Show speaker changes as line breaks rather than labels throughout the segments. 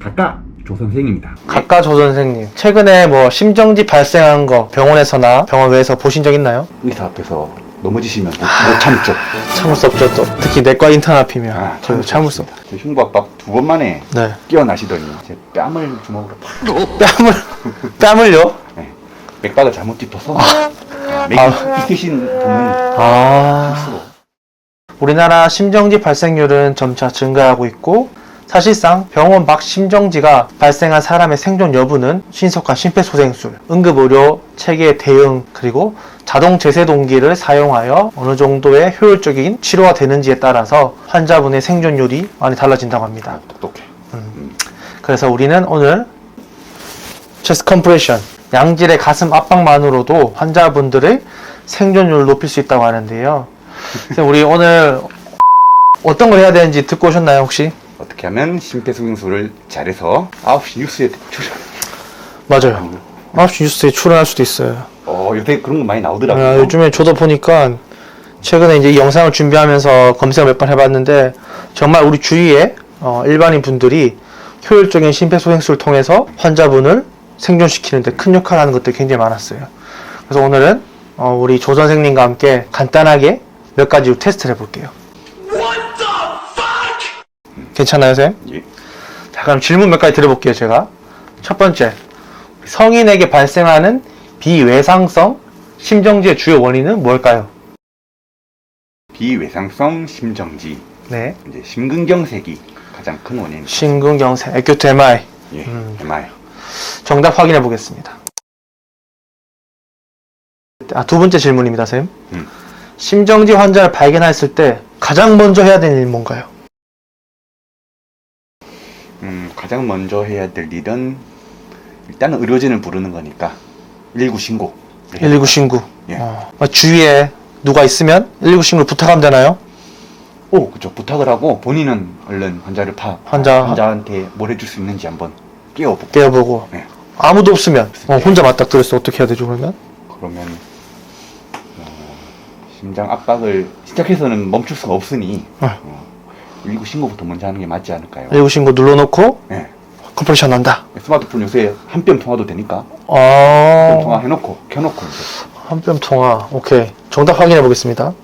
각각 조 선생입니다.
각각 조 선생님, 최근에 뭐 심정지 발생한 거 병원에서나 병원 외에서 보신 적 있나요?
의사 앞에서 넘어지시면 못 참죠.
참을 수 없죠. 또 특히 내과 인턴 앞이면 참을 수 없죠.
흉부압박 2번 만에
네.
깨어나시더니 제 뺨을 주먹으로 팍.
뺨을요?
네. 맥박을 잘못 짚어서 맥이 있으신 분은 실수로.
우리나라 심정지 발생률은 점차 증가하고 있고, 사실상 병원 밖 심정지가 발생한 사람의 생존 여부는 신속한 심폐소생술, 응급의료 체계 대응, 그리고 자동 제세동기를 사용하여 어느 정도의 효율적인 치료가 되는지에 따라서 환자분의 생존율이 많이 달라진다고 합니다.
똑똑해.
그래서 우리는 오늘 체스트 컴프레션, 양질의 가슴 압박만으로도 환자분들의 생존율을 높일 수 있다고 하는데요. 그래서 우리 오늘 어떤 걸 해야 되는지 듣고 오셨나요, 혹시?
어떻게 하면 심폐소생술을 잘해서 9시 뉴스에 출연.
맞아요. 9시 뉴스에 출연할 수도 있어요.
요새 그런 거 많이 나오더라고요.
요즘에 저도 보니까 최근에 이제 이 영상을 준비하면서 검색을 몇 번 해봤는데, 정말 우리 주위에 일반인 분들이 효율적인 심폐소생술을 통해서 환자분을 생존시키는데 큰 역할을 하는 것들이 굉장히 많았어요. 그래서 오늘은 우리 조 선생님과 함께 간단하게 몇 가지 테스트를 해볼게요. 괜찮아요, 쌤?
예.
자, 그럼 질문 몇 가지 드려볼게요, 제가. 첫 번째, 성인에게 발생하는 비외상성 심정지의 주요 원인은 뭘까요?
비외상성 심정지.
네.
이제 심근경색이 가장 큰 원인.
심근경색, 액큐트 MI.
예, MI.
정답 확인해 보겠습니다. 두 번째 질문입니다, 쌤. 심정지 환자를 발견했을 때 가장 먼저 해야 되는 일은 뭔가요?
가장 먼저 해야 될 일은 일단은 의료진을 부르는 거니까 119 신고.
119 신고.
예.
주위에 누가 있으면 119 신고를 부탁하면 되나요?
그죠. 부탁을 하고 본인은 얼른 환자를 환자한테 뭘 해줄 수 있는지 한번
깨워보고.
네.
아무도 없으면 혼자 맞닥뜨렸을 때 어떻게 해야 되죠, 그러면?
그러면 심장 압박을 시작해서는 멈출 수가 없으니 119 신고부터 먼저 하는 게 맞지 않을까요?
119 신고 눌러놓고
네.
컴프레션 한다.
스마트폰 요새 한 뼘 통화도 되니까
아,
한 뼘 통화 해놓고 켜놓고 이제
한뼘 통화. 오케이. 정답 확인해 보겠습니다.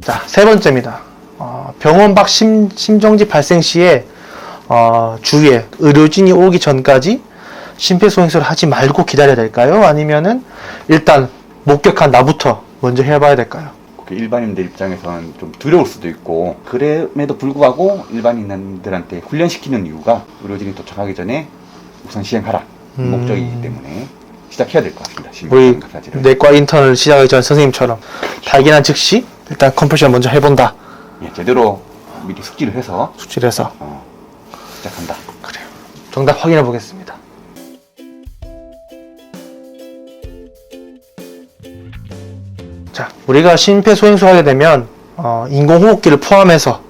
자, 세 번째입니다. 병원 밖 심정지 발생 시에 주위에 의료진이 오기 전까지 심폐소생술을 하지 말고 기다려야 될까요? 아니면은 일단 목격한 나부터 먼저 해봐야 될까요?
일반인들 입장에서는 좀 두려울 수도 있고, 그럼에도 불구하고 일반인들한테 훈련시키는 이유가 의료진이 도착하기 전에 우선 시행하라 목적이기 때문에 시작해야 될 것 같습니다.
우리
심폐소생술을.
내과 인턴을 시작하기 전 선생님처럼 발견한 즉시 일단 컴프레션 먼저 해본다.
예, 제대로 미리 숙지를 해서
숙지해서
시작한다.
그래요. 정답 확인해 보겠습니다. 자, 우리가 심폐소생술 하게 되면 인공호흡기를 포함해서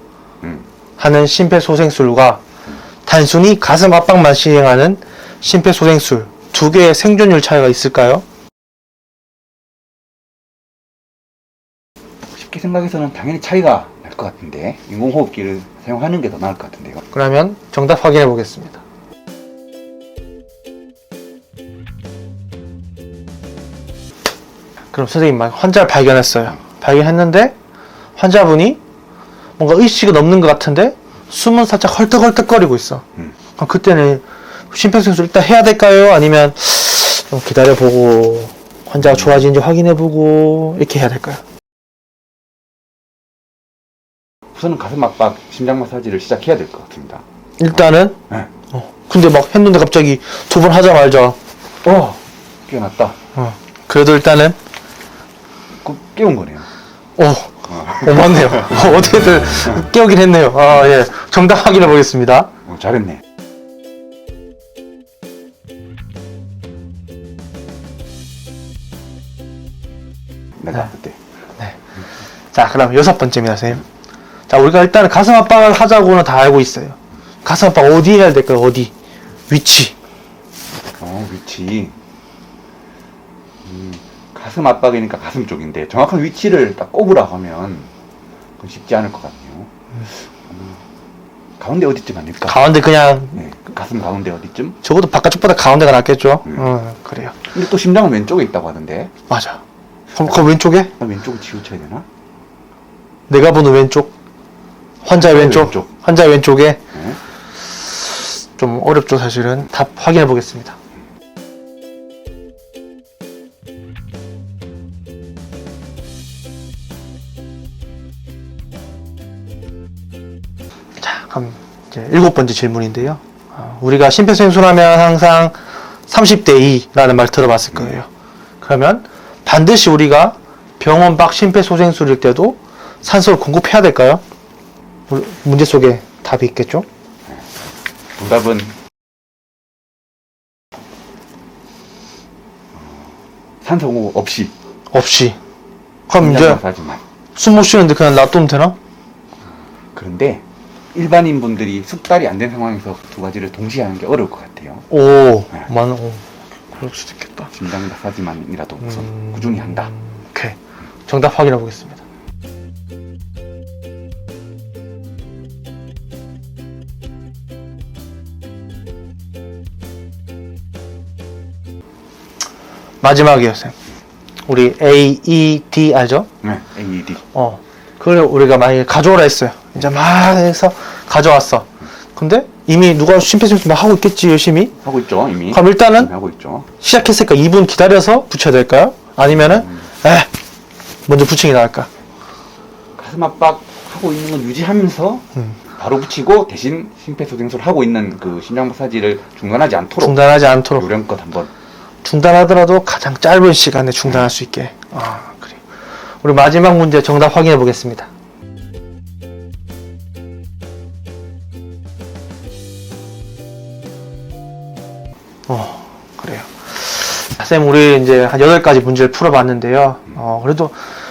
하는 심폐소생술과 단순히 가슴 압박만 시행하는 심폐소생술 두 개의 생존율 차이가 있을까요?
쉽게 생각해서는 당연히 차이가 날 것 같은데, 인공호흡기를 사용하는 게 더 나을 것 같은데요.
그러면 정답 확인해 보겠습니다. 그럼 선생님, 환자를 발견했어요. 발견했는데 환자분이 뭔가 의식은 없는 것 같은데 숨은 살짝 헐떡헐떡거리고 있어. 그럼 그때는 심폐소생술 일단 해야 될까요? 아니면 좀 기다려보고 환자가 좋아지는지 확인해보고 이렇게 해야 될까요?
우선은 가슴 압박, 심장 마사지를 시작해야 될 것 같습니다.
일단은
네.
근데 막 했는데 갑자기 두 번 하자마자
깨어났다.
그래도 일단은
깨운 거네요.
맞네요. 어떻게든 깨우긴 했네요. 예. 정답 확인해 보겠습니다.
잘했네. 내가 그때.
네. 자, 그럼 6번째입니다, 선생님. 자, 우리가 일단 가슴 압박을 하자고는 다 알고 있어요. 가슴 압박 어디 해야 될까요? 어디? 위치.
위치. 가슴 압박이니까 가슴 쪽인데 정확한 위치를 딱 꼽으라고 하면 그건 쉽지 않을 것 같네요. 가운데 어디쯤 아닐까?
가운데 그냥
네, 가슴 가운데 어디쯤?
적어도 바깥쪽보다 가운데가 낫겠죠.
음.
그래요.
근데 또 심장은 왼쪽에 있다고 하던데.
맞아. 그럼 그 왼쪽에?
왼쪽을 치우쳐야 되나?
내가 보는 왼쪽? 환자의 왼쪽? 환자의 왼쪽에?
네.
좀 어렵죠, 사실은. 답 확인해 보겠습니다. 자, 그럼 이제 7번째 질문인데요. 우리가 심폐소생술하면 항상 30대 2라는 말 들어봤을 거예요. 그러면 반드시 우리가 병원 밖 심폐소생술일 때도 산소를 공급해야 될까요? 문제 속에 답이 있겠죠?
정답은 산소 공급 없이
없이. 그럼 이제
심장마사지만.
숨 못 쉬는데 그냥 놔두면 되나?
그런데 일반인 분들이 숙달이 안 된 상황에서 두 가지를 동시에 하는 게 어려울 것 같아요.
오, 그럴 수도 있겠다.
심장 마사지만이라도 우선 꾸준히 한다.
오케이. 정답 확인해 보겠습니다. 마지막이에요, 쌤. 우리 AED 알죠?
네, AED.
그걸 우리가 만약에 가져오라 했어요. 이제 막 해서 가져왔어. 근데 이미 누가 심폐소생술 막 하고 있겠지, 열심히.
하고 있죠, 이미.
그럼 일단은
하고 있죠.
시작했으니까 2분 기다려서 붙여야 될까요? 아니면은, 먼저 붙이는 게 나을까?
가슴 압박 하고 있는 건 유지하면서 바로 붙이고 대신 심폐소생술을 하고 있는 그 심장 마사지를 중단하지 않도록
중단하지 않도록.
요령껏 한번.
중단하더라도 가장 짧은 시간에 중단할 수 있게. 그래. 우리 마지막 문제 정답 확인해 보겠습니다. 그래요. 쌤, 우리 이제 한 8가지 문제를 풀어봤는데요. 그래도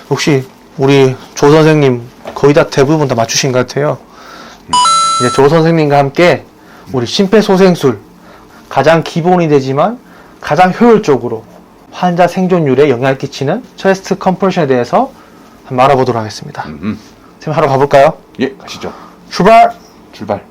역시 우리 조 선생님 거의 다 대부분 다 맞추신 것 같아요. 이제 조 선생님과 함께 우리 심폐소생술 가장 기본이 되지만 가장 효율적으로 환자 생존율에 영향을 끼치는 체스트 컴프레션에 대해서 한번 알아보도록 하겠습니다. 쌤, 하러 가볼까요?
예, 가시죠.
출발!
출발.